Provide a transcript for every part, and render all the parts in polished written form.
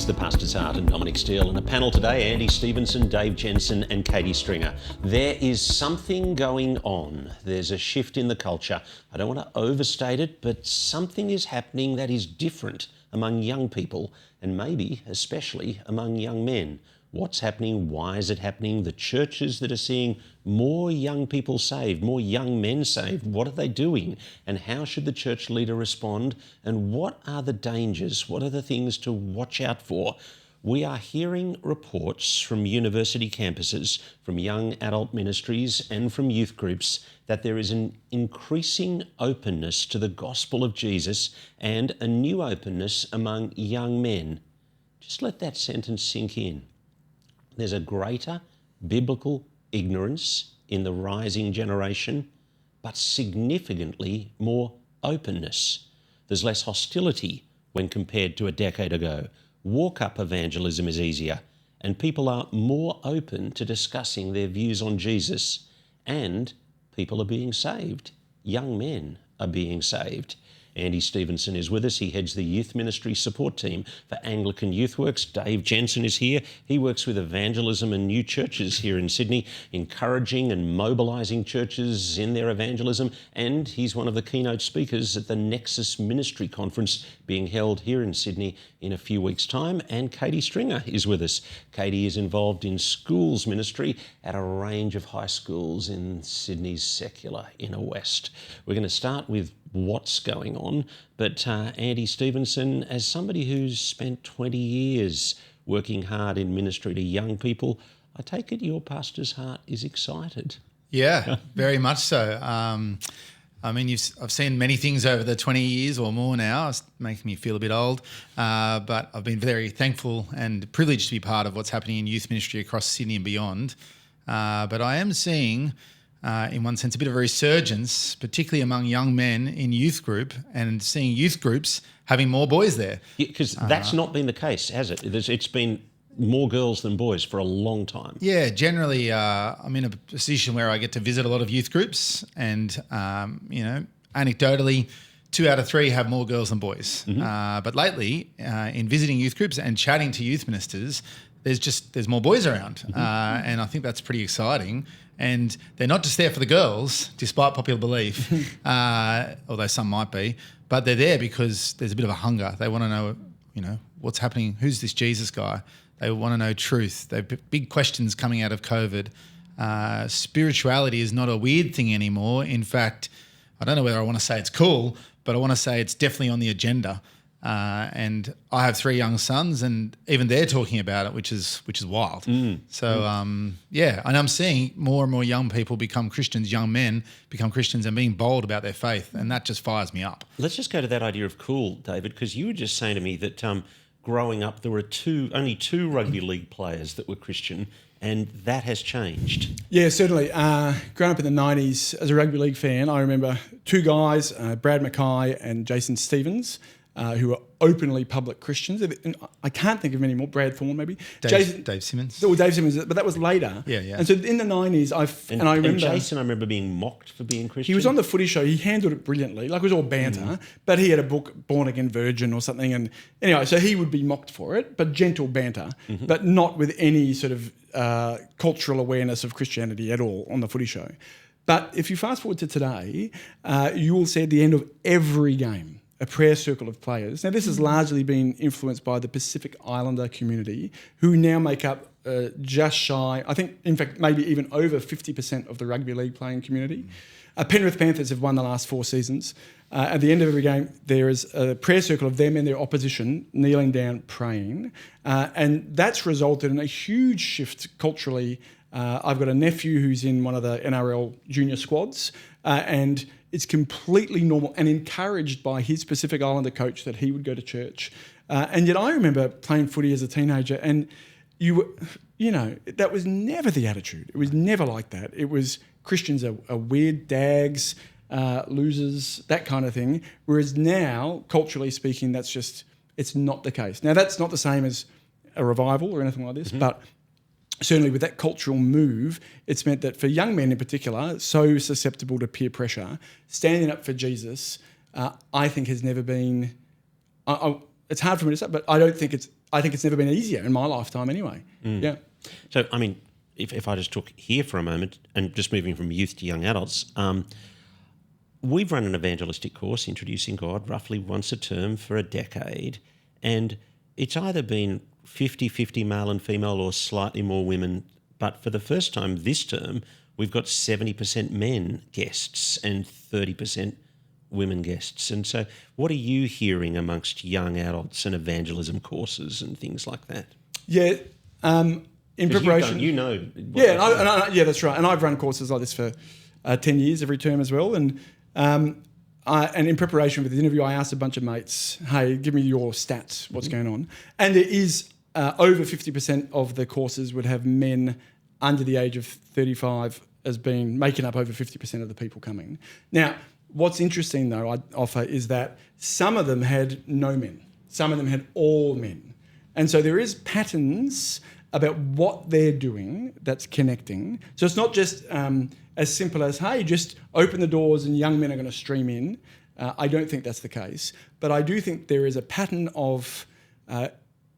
The Pastor's Heart and Dominic Steele. In a panel today, Andy Stevenson, Dave Jensen and Katie Stringer. There is something going on. There's a shift in the culture. I don't want to overstate it, but something is happening that is different among young people and maybe especially among young men. What's happening? Why is it happening? The churches that are seeing more young people saved, more young men saved, what are they doing? And how should the church leader respond? And what are the dangers? What are the things to watch out for? We are hearing reports from university campuses, from young adult ministries and from youth groups that there is an increasing openness to the gospel of Jesus and a new openness among young men. Just let that sentence sink in. There's a greater biblical ignorance in the rising generation, but significantly more openness. There's less hostility when compared to a decade ago. Walk-up evangelism is easier, and people are more open to discussing their views on Jesus, and people are being saved. Young men are being saved. Andy Stevenson is with us. He heads the youth ministry support team for Anglican Youthworks. Dave Jensen is here. He works with Evangelism and New Churches here in Sydney, encouraging and mobilizing churches in their evangelism. And he's one of the keynote speakers at the Nexus Ministry Conference being held here in Sydney in a few weeks' time. And Katie Stringer is with us. Katie is involved in schools ministry at a range of high schools in Sydney's secular inner west. We're going to start with what's going on. But Andy Stevenson, as somebody who's spent 20 years working hard in ministry to young people, I take it your pastor's heart is excited. Yeah, very much so. I mean, I've seen many things over the 20 years or more now. It's making me feel a bit old. But I've been very thankful and privileged to be part of what's happening in youth ministry across Sydney and beyond. But I am seeing in one sense, a bit of a resurgence, particularly among young men in youth group, and seeing youth groups having more boys there. Because that's not been the case, has it? It's been more girls than boys for a long time. Yeah, generally I'm in a position where I get to visit a lot of youth groups and, anecdotally, 2 out of 3 have more girls than boys. Mm-hmm. But lately, in visiting youth groups and chatting to youth ministers, there's more boys around. Mm-hmm. And I think that's pretty exciting. And they're not just there for the girls, despite popular belief, although some might be, but they're there because there's a bit of a hunger. They want to know, what's happening. Who's this Jesus guy? They want to know truth. They have big questions coming out of COVID. Spirituality is not a weird thing anymore. In fact, I don't know whether I want to say it's cool, but I want to say it's definitely on the agenda. And I have 3 young sons, and even they're talking about it, which is wild. So, and I'm seeing more and more young people become Christians, young men become Christians and being bold about their faith, and that just fires me up. Let's just go to that idea of cool, David, because you were just saying to me that growing up there were only 2 rugby league players that were Christian, and that has changed. Yeah, certainly. Growing up in the 90s as a rugby league fan, I remember 2 guys, Brad Mackay and Jason Stevens, who are openly public Christians. I can't think of many more. Brad Thorne, maybe. Dave Simmons. Or Dave Simmons, but that was later. Yeah. And so in the 90s, I remember... And Jason, I remember being mocked for being Christian. He was on the footy show. He handled it brilliantly. Like, it was all banter. But he had a book, Born Again Virgin or something. And anyway, so he would be mocked for it, but gentle banter, but not with any sort of cultural awareness of Christianity at all on the footy show. But if you fast forward to today, you will see at the end of every game, a prayer circle of players. Now, this has largely been influenced by the Pacific Islander community, who now make up just shy, I think, in fact, maybe even over 50% of the rugby league playing community. Penrith Panthers have won the last 4 seasons. At the end of every game, there is a prayer circle of them and their opposition kneeling down praying. And that's resulted in a huge shift culturally. I've got a nephew who's in one of the NRL junior squads, and it's completely normal and encouraged by his Pacific Islander coach that he would go to church. And yet I remember playing footy as a teenager, and that was never the attitude. It was never like that. It was Christians are weird dags, losers, that kind of thing. Whereas now, culturally speaking, it's not the case. Now, that's not the same as a revival or anything like this, but certainly with that cultural move, it's meant that for young men in particular, so susceptible to peer pressure, standing up for Jesus, I think has never been... it's hard for me to say, but I don't think it's I think it's never been easier in my lifetime anyway. Yeah. So, I mean, if I just took here for a moment and just moving from youth to young adults, we've run an evangelistic course, Introducing God, roughly once a term for a decade, and it's either been 50-50 male and female or slightly more women, but for the first time this term, we've got 70% men guests and 30% women guests. And so what are you hearing amongst young adults and evangelism courses and things like that? Yeah. In preparation... You know. Yeah, that's right. And I've run courses like this for 10 years every term as well. And in preparation for the interview, I asked a bunch of mates, hey, give me your stats, what's going on. And there is over 50% of the courses would have men under the age of 35 as being making up over 50% of the people coming. Now, what's interesting, though, I'd offer is that some of them had no men. Some of them had all men. And so there is patterns about what they're doing that's connecting. So it's not just as simple as, hey, just open the doors and young men are going to stream in. I don't think that's the case. But I do think there is a pattern of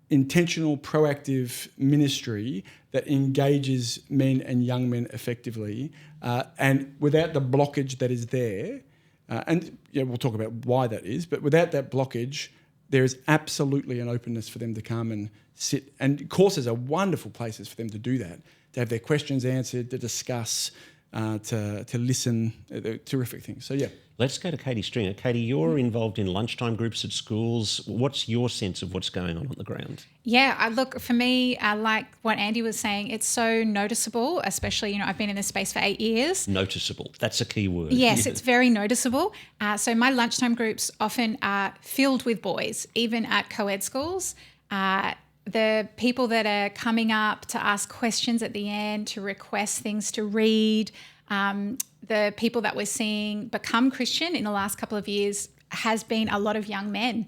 intentional, proactive ministry that engages men and young men effectively. And without the blockage that is there, and we'll talk about why that is, but without that blockage, there is absolutely an openness for them to come and sit. And courses are wonderful places for them to do that, to have their questions answered, to discuss, to listen. They're terrific things. So, yeah. Let's go to Katie Stringer. Katie, you're involved in lunchtime groups at schools. What's your sense of what's going on the ground? Yeah, look, for me, like what Andy was saying, it's so noticeable, especially, I've been in this space for 8 years. Noticeable. That's a key word. Yes, it's very noticeable. So my lunchtime groups often are filled with boys, even at co-ed schools. The people that are coming up to ask questions at the end, to request things to read, the people that we're seeing become Christian in the last couple of years has been a lot of young men,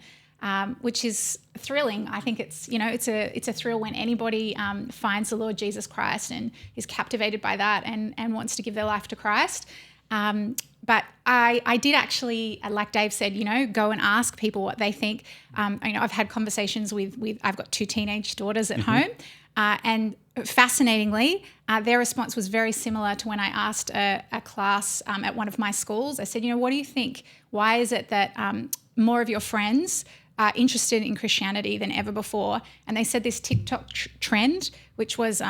which is thrilling. I think it's a thrill when anybody finds the Lord Jesus Christ and is captivated by that and wants to give their life to Christ. But I did actually, like Dave said, go and ask people what they think. I've had conversations with I've got 2 teenage daughters at home, and fascinatingly, their response was very similar to when I asked a class at one of my schools. I said, what do you think? Why is it that more of your friends are interested in Christianity than ever before? And they said this TikTok trend, which was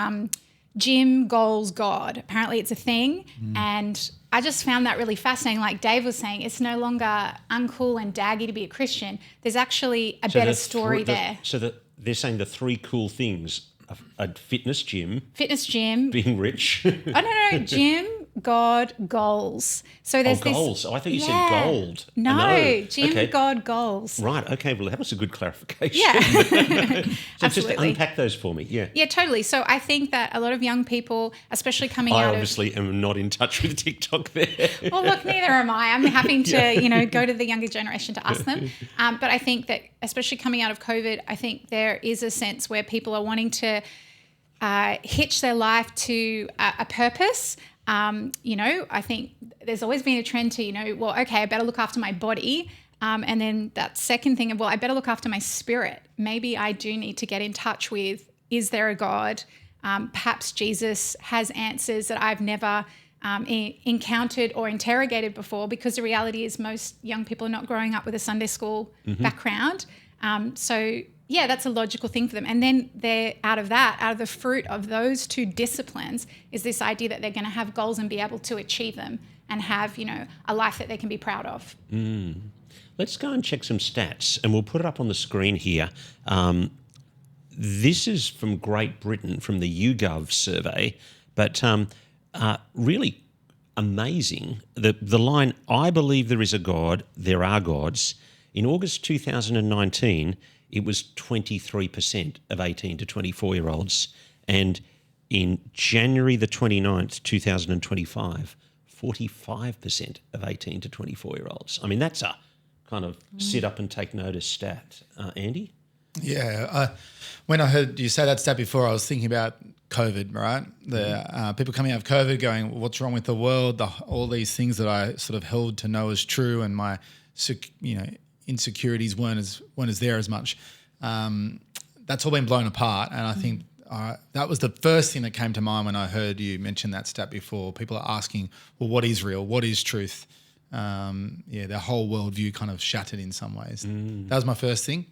gym, goals, God. Apparently it's a thing. And I just found that really fascinating. Like Dave was saying, it's no longer uncool and daggy to be a Christian. There's actually a better story there. So they're saying the 3 cool things: a fitness gym, being rich. Oh, no, gym, God, goals. So there's goals. I thought you said gold. No, gym, okay. God, goals. Right. Okay. Well, that was a good clarification. Yeah. So Absolutely. just unpack those for me. Yeah. Yeah, totally. So I think that a lot of young people, especially coming I out obviously am not in touch with TikTok there. Well, look, neither am I. I'm having to, go to the younger generation to ask them. But I think that especially coming out of COVID, I think there is a sense where people are wanting to hitch their life to a purpose. I think there's always been a trend to, I better look after my body. And then that second thing of, I better look after my spirit. Maybe I do need to get in touch with, is there a God? Perhaps Jesus has answers that I've never encountered or interrogated before, because the reality is most young people are not growing up with a Sunday school background. Yeah, that's a logical thing for them. And then they're out of the fruit of those 2 disciplines is this idea that they're going to have goals and be able to achieve them and have, a life that they can be proud of. Let's go and check some stats, and we'll put it up on the screen here. This is from Great Britain, from the YouGov survey, but really amazing. The line, I believe there is a God, there are gods. In August 2019, it was 23% of 18 to 24-year-olds. And in January the 29th, 2025, 45% of 18 to 24-year-olds. I mean, that's a kind of sit up and take notice stat. Andy? Yeah. When I heard you say that stat before, I was thinking about COVID, right? The people coming out of COVID going, what's wrong with the world? All these things that I sort of held to know as true, and my insecurities weren't as there as much. that's all been blown apart. And I think that was the first thing that came to mind when I heard you mention that stat before. People are asking, well, what is real? What is truth? Their whole worldview kind of shattered in some ways. That was my first thing.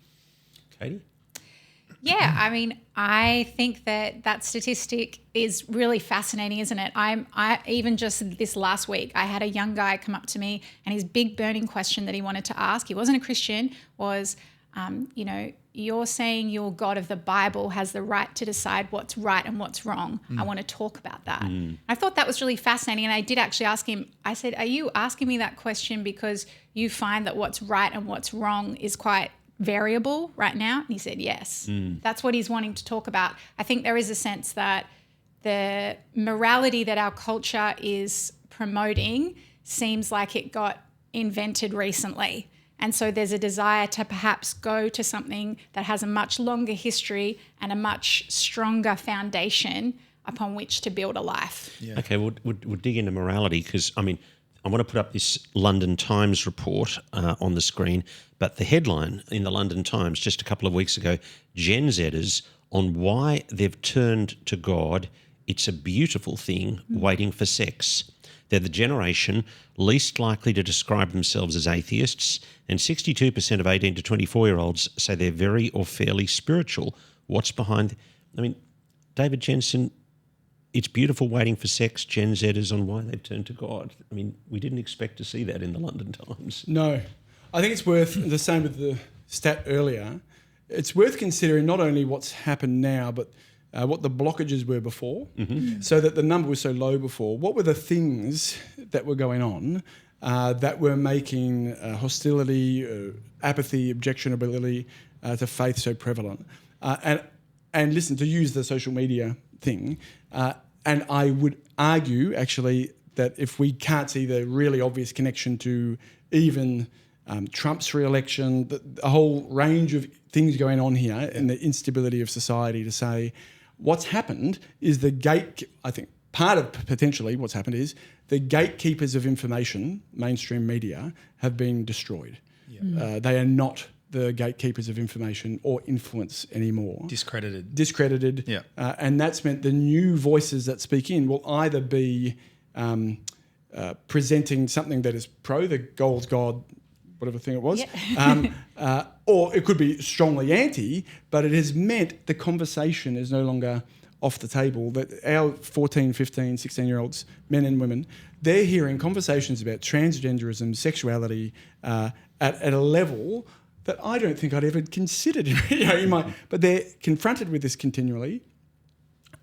Katie? Yeah, I mean, I think that statistic is really fascinating, isn't it? I even just this last week, I had a young guy come up to me, and his big burning question that he wanted to ask, he wasn't a Christian, was, you're saying your God of the Bible has the right to decide what's right and what's wrong. I want to talk about that. I thought that was really fascinating, and I did actually ask him, I said, are you asking me that question because you find that what's right and what's wrong is quite variable right now? And he said yes. That's what he's wanting to talk about. I think there is a sense that the morality that our culture is promoting seems like it got invented recently. And so there's a desire to perhaps go to something that has a much longer history and a much stronger foundation upon which to build a life. Yeah. Okay, we'll dig into morality because, I mean, I want to put up this London Times report on the screen, but the headline in the London Times just a couple of weeks ago, Gen Zers on why they've turned to God, it's a beautiful thing waiting for sex. They're the generation least likely to describe themselves as atheists, and 62% of 18 to 24-year-olds say they're very or fairly spiritual. What's behind... I mean, David Jensen, it's beautiful waiting for sex, Gen Zers on why they've turned to God. I mean, we didn't expect to see that in the London Times. No. I think it's worth, the same with the stat earlier, it's worth considering not only what's happened now, but what the blockages were before, so that the number was so low before. What were the things that were going on that were making hostility, apathy, objectionability to faith so prevalent? And listen, to use the social media thing, and I would argue actually that if we can't see the really obvious connection to even Trump's re-election, the whole range of things going on here and the instability of society, to say what's happened is I think part of potentially what's happened is the gatekeepers of information, mainstream media, have been destroyed. Yeah. They are not the gatekeepers of information or influence anymore. Discredited. Yeah. And that's meant the new voices that speak in will either be presenting something that is pro the gold's God, whatever thing it was, or it could be strongly anti, but it has meant the conversation is no longer off the table, that our 14, 15, 16-year-olds, men and women, they're hearing conversations about transgenderism, sexuality at a level that I don't think I'd ever considered. But they're confronted with this continually,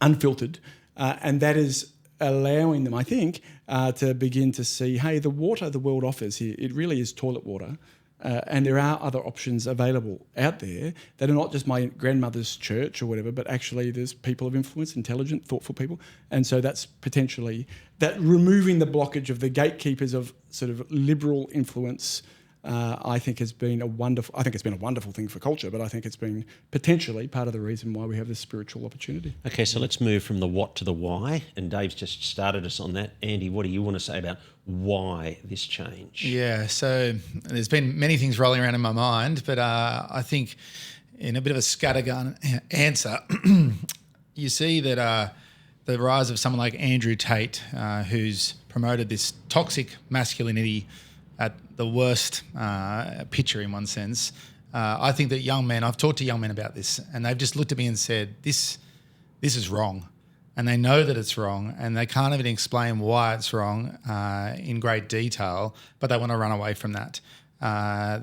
unfiltered, and that is allowing them, I think, to begin to see, hey, the water the world offers here, it really is toilet water. And there are other options available out there that are not just my grandmother's church or whatever, but actually there's people of influence, intelligent, thoughtful people. And so that's potentially that removing the blockage of the gatekeepers of sort of liberal influence, I think it's been a wonderful thing for culture, but I think it's been potentially part of the reason why we have this spiritual opportunity. Okay, so let's move from the what to the why, and Dave's just started us on that. Andy, what do you want to say about why this change? Yeah, so there's been many things rolling around in my mind, but I think in a bit of a scattergun answer, you see that the rise of someone like Andrew Tate, who's promoted this toxic masculinity at the worst picture in one sense. I think that young men, I've talked to young men about this, and they've just looked at me and said, this is wrong. And they know that it's wrong, and they can't even explain why it's wrong in great detail, but they want to run away from that.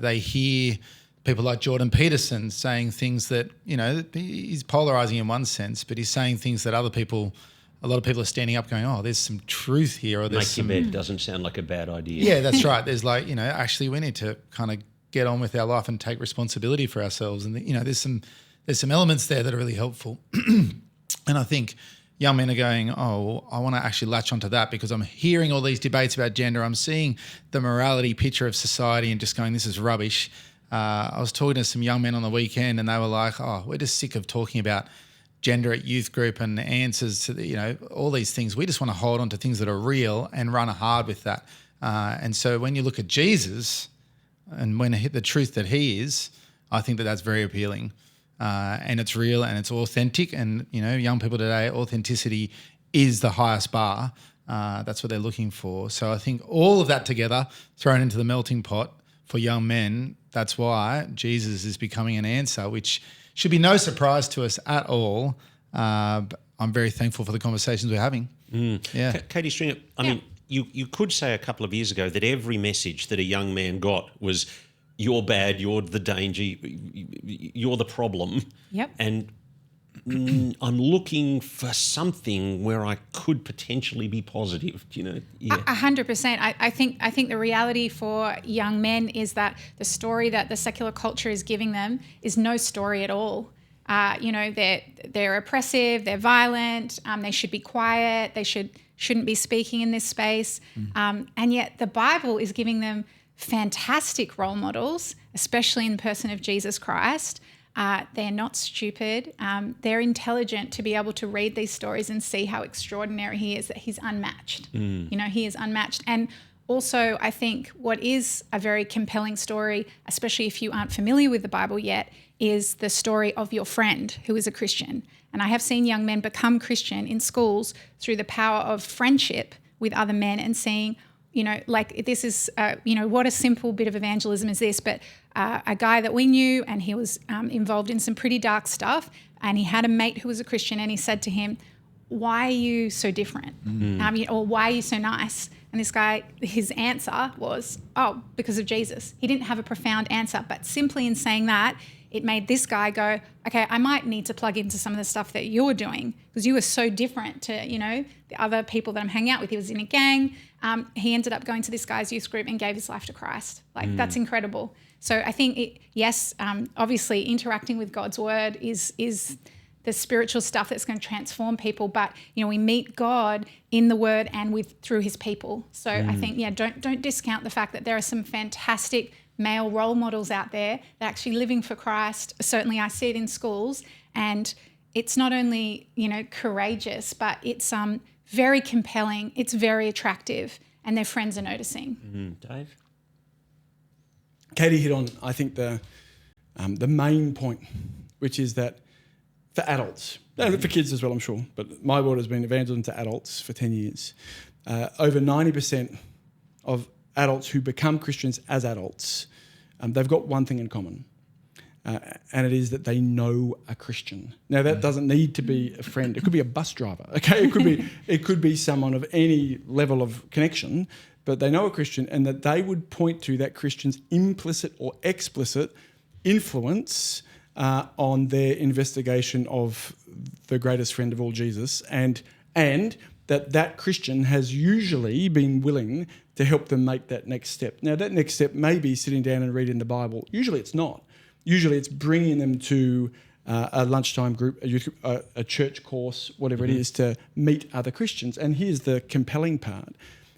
They hear people like Jordan Peterson saying things that, he's polarising in one sense, but he's saying things that a lot of people are standing up going, oh, there's some truth here. Or there's Make your bed doesn't sound like a bad idea. Yeah, that's right. There's actually we need to kind of get on with our life and take responsibility for ourselves. And, there's some elements there that are really helpful. And I think young men are going, oh, I want to actually latch onto that because I'm hearing all these debates about gender. I'm seeing the morality picture of society and just going, this is rubbish. I was talking to some young men on the weekend and they were like, oh, we're just sick of talking about gender at youth group and answers to all these things. We just want to hold on to things that are real and run hard with that. And so when you look at Jesus and when the truth that he is, I think that that's very appealing. and it's real and it's authentic. And, young people today, authenticity is the highest bar. That's what they're looking for. So I think all of that together, thrown into the melting pot for young men, that's why Jesus is becoming an answer, which should be no surprise to us at all. But I'm very thankful for the conversations we're having. Yeah. Katie Stringer, I mean, you could say a couple of years ago that every message that a young man got was, you're bad, you're the danger, you're the problem. Yep. And I'm looking for something where I could potentially be positive, 100%. I think the reality for young men is that the story that the secular culture is giving them is no story at all. They're oppressive, they're violent, they should be quiet, they shouldn't be speaking in this space. And yet the Bible is giving them fantastic role models, especially in the person of Jesus Christ. They're not stupid. They're intelligent to be able to read these stories and see how extraordinary he is, that he's unmatched. He is unmatched. And also, I think what is a very compelling story, especially if you aren't familiar with the Bible yet, is the story of your friend who is a Christian. And I have seen young men become Christian in schools through the power of friendship with other men and seeing, this is, what a simple bit of evangelism is this, but a guy that we knew, and he was involved in some pretty dark stuff, and he had a mate who was a Christian, and he said to him, why are you so different? Or why are you so nice? And this guy, his answer was, because of Jesus. He didn't have a profound answer, but simply in saying that, it made this guy go, okay, I might need to plug into some of the stuff that you're doing because you are so different to, the other people that I'm hanging out with. He was in a gang. He ended up going to this guy's youth group and gave his life to Christ. That's incredible. So I think, obviously interacting with God's word is the spiritual stuff that's going to transform people. But, we meet God in the word and through his people. So I think, don't discount the fact that there are some fantastic male role models out there that are actually living for Christ. Certainly I see it in schools, and it's not only, courageous, but it's very compelling, it's very attractive, and their friends are noticing. Dave? Katie hit on, I think, the main point, which is that for adults, and for kids as well, I'm sure, but my world has been evangelism to adults for 10 years. Over 90% of adults who become Christians as adults, they've got one thing in common, and it is that they know a Christian. Now, that doesn't need to be a friend. It could be a bus driver, okay? It could be someone of any level of connection, but they know a Christian, and that they would point to that Christian's implicit or explicit influence on their investigation of the greatest friend of all, Jesus, and that Christian has usually been willing to help them make that next step. Now, that next step may be sitting down and reading the Bible. Usually it's not. Usually it's bringing them to a lunchtime group, a church course, whatever it is, to meet other Christians. And here's the compelling part,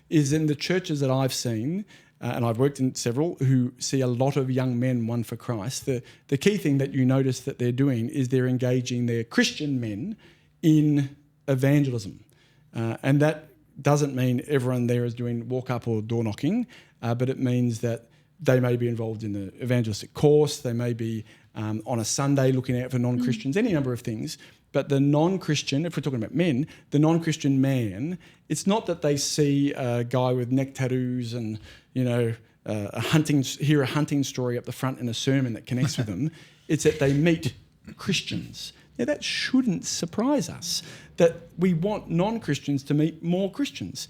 is in the churches that I've seen, and I've worked in several, who see a lot of young men won for Christ, the key thing that you notice that they're doing is they're engaging their Christian men in evangelism. And that doesn't mean everyone there is doing walk-up or door-knocking, but it means that they may be involved in the evangelistic course, they may be on a Sunday looking out for non-Christians, any number of things. But the non-Christian, if we're talking about men, the non-Christian man, it's not that they see a guy with neck tattoos and, a hunting story up the front in a sermon that connects with them. It's that they meet Christians. Now, that shouldn't surprise us, that we want non-Christians to meet more Christians.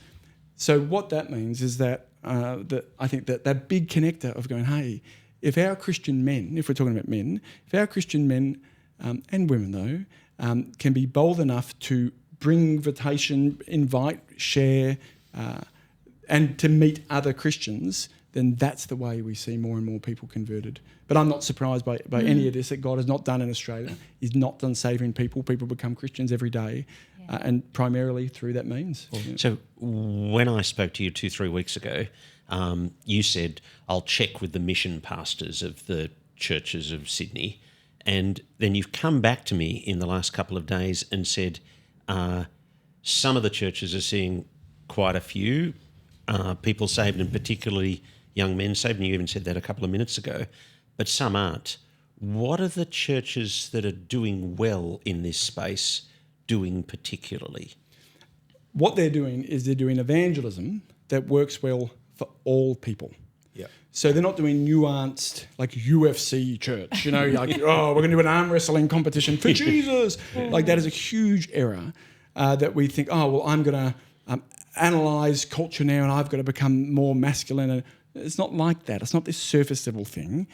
So what that means is that I think that big connector of going, hey, if our Christian men, if we're talking about men, if our Christian men and women though, can be bold enough to bring invitation, invite, share, and to meet other Christians, then that's the way we see more and more people converted. But I'm not surprised by any of this that God has not done in Australia. He's not done saving people. People become Christians every day, and primarily through that means. So when I spoke to you 2-3 weeks ago, you said, I'll check with the mission pastors of the churches of Sydney. And then you've come back to me in the last couple of days and said, some of the churches are seeing quite a few people saved, and particularly young men saved, and you even said that a couple of minutes ago, but some aren't. What are the churches that are doing well in this space doing particularly? What they're doing is they're doing evangelism that works well for all people. Yeah. So they're not doing nuanced, like UFC church, like, oh, we're going to do an arm wrestling competition for Jesus. Like that is a huge error that we think, oh, well, I'm going to analyze culture now and I've got to become more masculine. And it's not like that. It's not this surface level thing.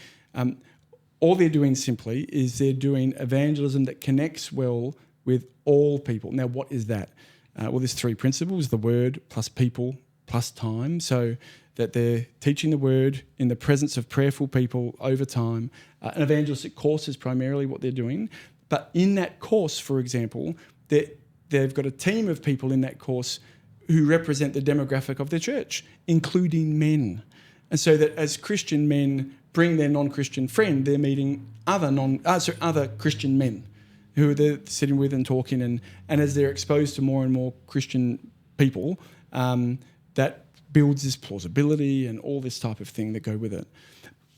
All they're doing simply is they're doing evangelism that connects well with all people. Now, what is that? Well, there's three principles: the word plus people plus time. So that they're teaching the word in the presence of prayerful people over time. An evangelistic course is primarily what they're doing. But in that course, for example, they've got a team of people in that course who represent the demographic of their church, including men. And so that as Christian men bring their non-Christian friend, they're meeting other Christian men who they're sitting with and talking. And as they're exposed to more and more Christian people, that builds this plausibility and all this type of thing that go with it.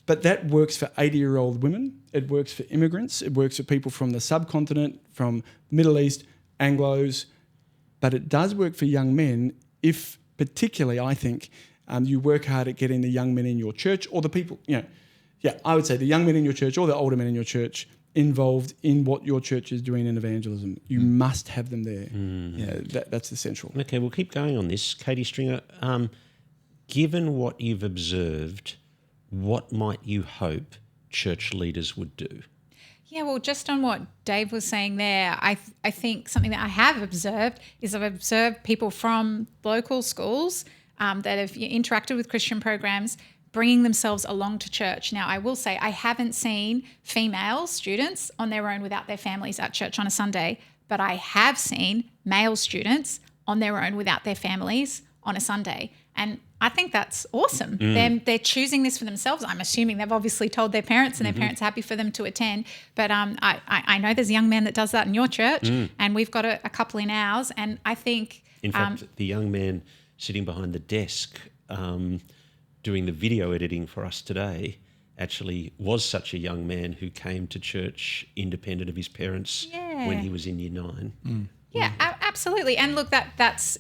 But that works for 80-year-old women. It works for immigrants. It works for people from the subcontinent, from Middle East, Anglos. But it does work for young men if, particularly, I think, you work hard at getting the young men in your church or the people, I would say the young men in your church or the older men in your church involved in what your church is doing in evangelism. You must have them there. That's essential. Okay, we'll keep going on this. Katie Stringer, given what you've observed, what might you hope church leaders would do? Yeah, well, just on what Dave was saying there, I think something that I have observed is I've observed people from local schools that have interacted with Christian programs bringing themselves along to church. Now, I will say I haven't seen female students on their own without their families at church on a Sunday, but I have seen male students on their own without their families on a Sunday. And I think that's awesome. They're choosing this for themselves. I'm assuming they've obviously told their parents and their parents are happy for them to attend. But I know there's a young man that does that in your church and we've got a couple in ours. And I think... In fact, the young man sitting behind the desk doing the video editing for us today actually was such a young man who came to church independent of his parents when he was in year 9. Yeah, absolutely. And look,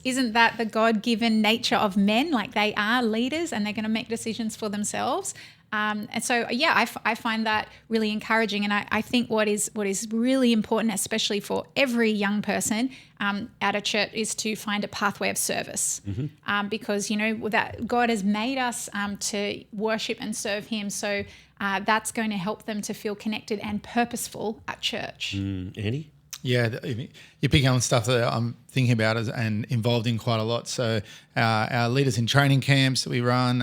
isn't that the God-given nature of men? Like they are leaders and they're going to make decisions for themselves. And so, I find that really encouraging. And I think what is really important, especially for every young person at a church, is to find a pathway of service. Because, that God has made us to worship and serve him. So that's going to help them to feel connected and purposeful at church. Andy? Yeah, you're picking on stuff that I'm thinking about and involved in quite a lot. So our leaders in training camps that we run.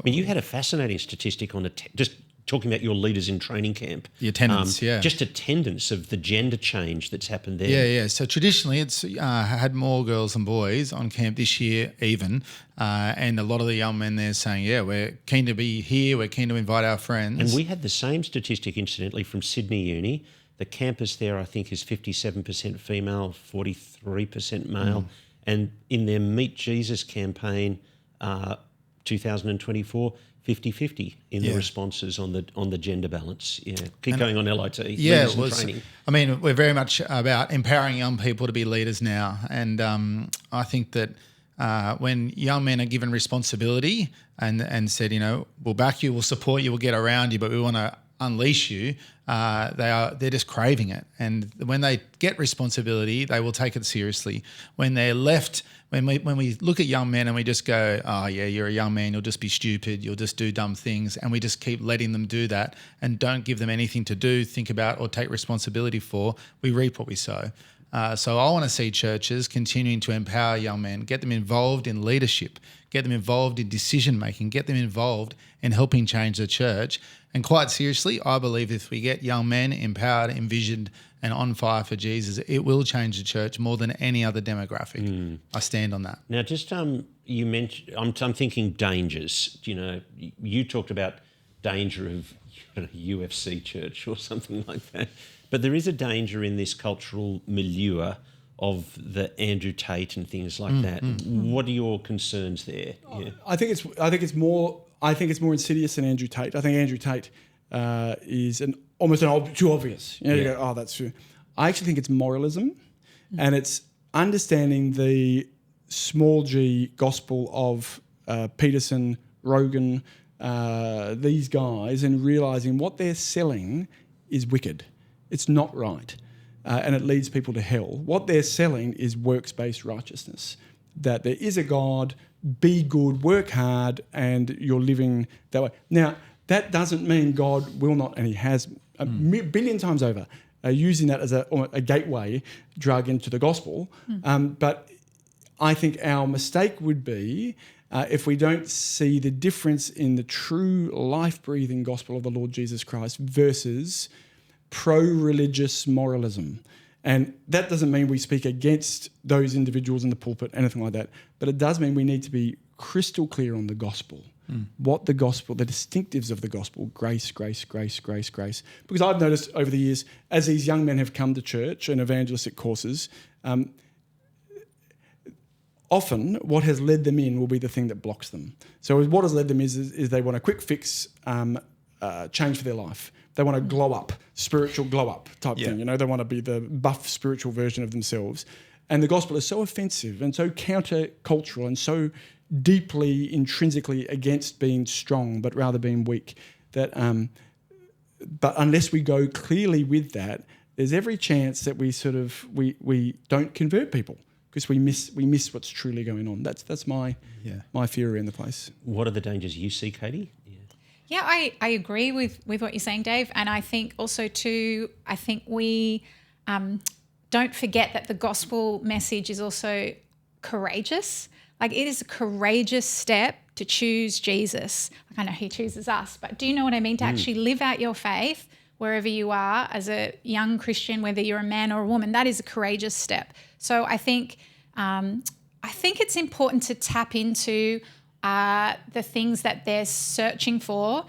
You had a fascinating statistic on just talking about your leaders in training camp. The attendance, Just attendance of the gender change that's happened there. Yeah. So traditionally it's had more girls than boys on camp this year even. And a lot of the young men there saying, we're keen to be here, we're keen to invite our friends. And we had the same statistic, incidentally, from Sydney Uni. The campus there, I think, is 57% female, 43% male. And in their Meet Jesus campaign, 2024, 50-50 in the responses on the gender balance. Yeah, keep going on LIT. Yeah, training. I mean, we're very much about empowering young people to be leaders now. And I think that when young men are given responsibility and said, we'll back you, we'll support you, we'll get around you, but we want to unleash you, they're just craving it. And when they get responsibility, they will take it seriously. When they're left, when we look at young men and we just go, oh yeah, you're a young man, you'll just be stupid, you'll just do dumb things, and we just keep letting them do that and don't give them anything to do, think about, or take responsibility for, we reap what we sow. So I want to see churches continuing to empower young men, get them involved in leadership, get them involved in decision making, get them involved in helping change the church. And quite seriously, I believe if we get young men empowered, envisioned, and on fire for Jesus, it will change the church more than any other demographic. I stand on that. Now, just you mentioned, I'm thinking dangers. You talked about danger of UFC church or something like that. But there is a danger in this cultural milieu of the Andrew Tate and things like that. What are your concerns there? Yeah. I think it's more insidious than Andrew Tate. I think Andrew Tate is too obvious. You go, oh, that's true. I actually think it's moralism, and it's understanding the small g gospel of Peterson, Rogan, these guys, and realising what they're selling is wicked. It's not right, and it leads people to hell. What they're selling is works-based righteousness, that there is a God, be good, work hard, and you're living that way. Now, that doesn't mean God will not, and he has a billion times over, using that as a gateway drug into the gospel. But I think our mistake would be if we don't see the difference in the true life-breathing gospel of the Lord Jesus Christ versus pro-religious moralism. And that doesn't mean we speak against those individuals in the pulpit, anything like that. But it does mean we need to be crystal clear on the gospel. What the gospel, the distinctives of the gospel, grace, grace, grace, grace, grace. Because I've noticed over the years, as these young men have come to church and evangelistic courses, often what has led them in will be the thing that blocks them. So what has led them is they want a quick fix change for their life. They want to glow up, spiritual glow up type thing. They want to be the buff spiritual version of themselves. And the gospel is so offensive and so counter-cultural and so deeply intrinsically against being strong, but rather being weak, that but unless we go clearly with that, there's every chance that we don't convert people because we miss what's truly going on. That's my fear around the place. What are the dangers you see, Katie? Yeah, I agree with what you're saying, Dave. And I think also too, I think we don't forget that the gospel message is also courageous. Like, it is a courageous step to choose Jesus. Like, I know he chooses us, but do you know what I mean? To actually live out your faith wherever you are as a young Christian, whether you're a man or a woman, that is a courageous step. So I think it's important to tap into the things that they're searching for,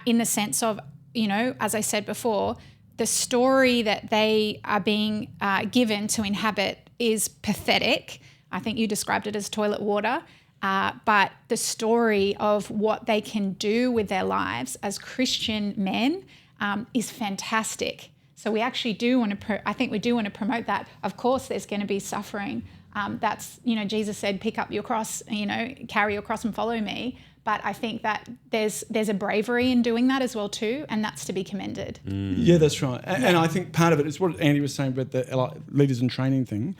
in the sense of, as I said before, the story that they are being given to inhabit is pathetic. I think you described it as toilet water, but the story of what they can do with their lives as Christian men is fantastic. So we actually do want to, I think we do want to promote that. Of course, there's going to be suffering. That's, Jesus said, pick up your cross, carry your cross and follow me. But I think that there's a bravery in doing that as well too, and that's to be commended. Yeah, that's right. And I think part of it is what Andy was saying about the leaders in training thing,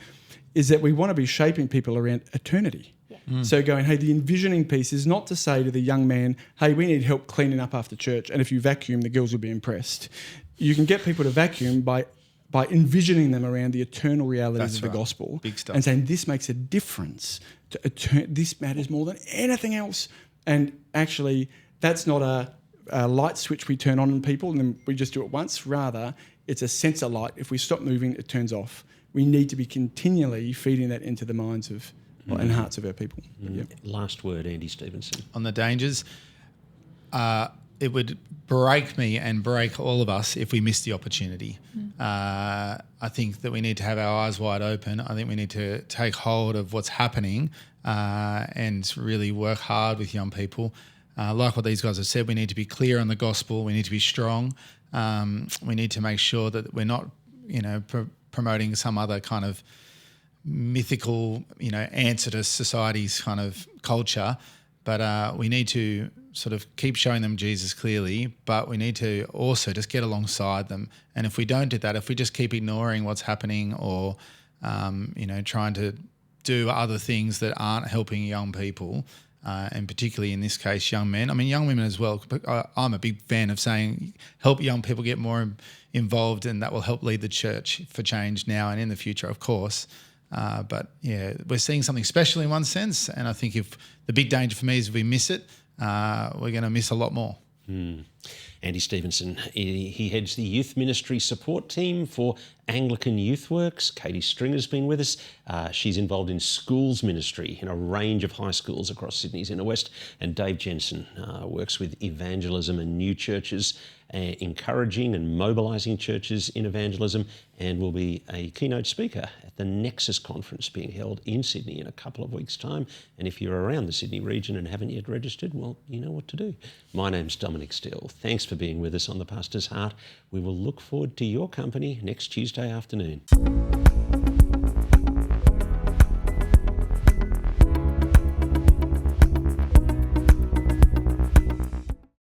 is that we want to be shaping people around eternity. Yeah. So going, hey, the envisioning piece is not to say to the young man, hey, we need help cleaning up after church, and if you vacuum, the girls will be impressed. You can get people to vacuum by envisioning them around the eternal realities of the gospel. Big stuff. And saying this makes a difference. This matters more than anything else. And actually, that's not a light switch we turn on in people and then we just do it once. Rather, it's a sensor light. If we stop moving, it turns off. We need to be continually feeding that into the minds of and hearts of our people. Last word, Andy Stevenson. On the dangers, it would break me and break all of us if we missed the opportunity. I think that we need to have our eyes wide open. I think we need to take hold of what's happening and really work hard with young people. Like what these guys have said, we need to be clear on the gospel. We need to be strong. We need to make sure that we're not, promoting some other kind of mythical, answer to society's kind of culture. But we need to sort of keep showing them Jesus clearly, but we need to also just get alongside them. And if we don't do that, if we just keep ignoring what's happening or, trying to do other things that aren't helping young people, and particularly in this case, young men, young women as well, but I'm a big fan of saying help young people get more involved, and that will help lead the church for change now and in the future, of course. But yeah, we're seeing something special in one sense, and I think if the big danger for me is if we miss it, we're going to miss a lot more. Andy Stevenson, he heads the youth ministry support team for Anglican Youthworks. Katie Stringer's been with us. She's involved in schools ministry in a range of high schools across Sydney's inner west. And Dave Jensen works with Evangelism and New Churches encouraging and mobilizing churches in evangelism, and will be a keynote speaker at the Nexus Conference being held in Sydney in a couple of weeks' time. And if you're around the Sydney region and haven't yet registered, well, you know what to do. My name's Dominic Steele. Thanks for being with us on The Pastor's Heart. We will look forward to your company next Tuesday afternoon.